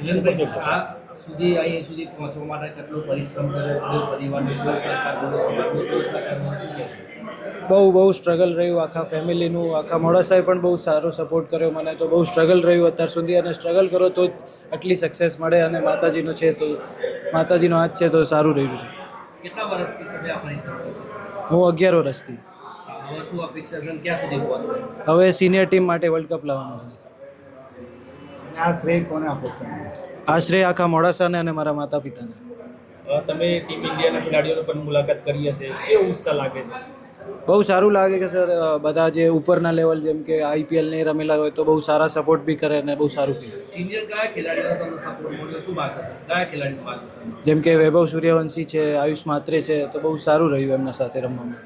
મિલનભાઈ, આ સુધી અહીં સુધી પહોંચવા માટે કેટલો પરિશ્રમ કર્યો છે? પરિવારનો કેવો સહકાર મળ્યો, સમાજનો કેવો સહકાર મળ્યો, શું કહેશો? બહુ સ્ટ્રગલ રહ્યું, આખા ફેમિલીનું, આખા મોડાસાએ પણ બહુ સારો સપોર્ટ કર્યો મને. તો બહુ સ્ટ્રગલ રહ્યું અત્યાર સુધી, અને સ્ટ્રગલ કરો તો જ આટલી સક્સેસ મળે. અને માતાજીનો છે તો માતાજીનો હાથ છે તો સારું રહ્યું છે. કેટલા વર્ષથી તમે આ પરિશ્રમ કરો છો? હું 11 વર્ષથી. હવે શું અપેક્ષા છે અને ક્યાં સુધી પહોંચો? હવે સિનિયર ટીમ માટે વર્લ્ડ કપ લાવવાનો છે. આ શ્રેય કોને આપો તમે? આશ્રય આખા મોડાસાને અને મારા માતા પિતાને. તમે ટીમ ઇન્ડિયાના ખેલાડીઓની પણ મુલાકાત કરી હશે, કેવો ઉત્સાહ લાગે છે? બહુ સારું લાગે કે સર બધા જે ઉપરના લેવલ જેમ કે IPL નહીં રમેલા હોય તો બહુ સારા સપોર્ટ બી કરે અને બહુ સારું ફીલ. સિનિયર કયા ખેલાડીઓનો તમને સપોર્ટ મળ્યો, શું વાત હશે? કયા ખેલાડીનું માર્ગદર્શન? જેમ કે વૈભવ સૂર્યવંશી છે, આયુષ માત્રે છે, તો બહુ સારું રહ્યું એમના સાથે રમવામાં.